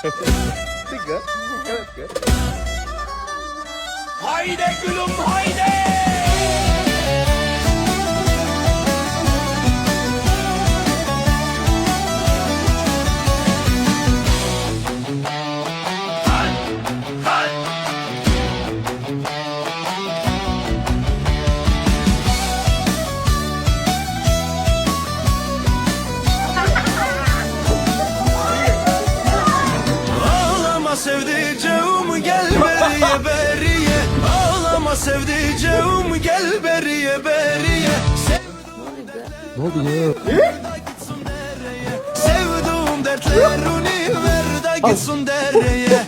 Digga. Evet. Haydi gülüm haydi. Ağlama sevdiceğim gel beriye beriye. Ağlama sevdiceğim gel beriye beriye. Ne oldu ya? Sevduğum dertlerini ver de gitsin dereye.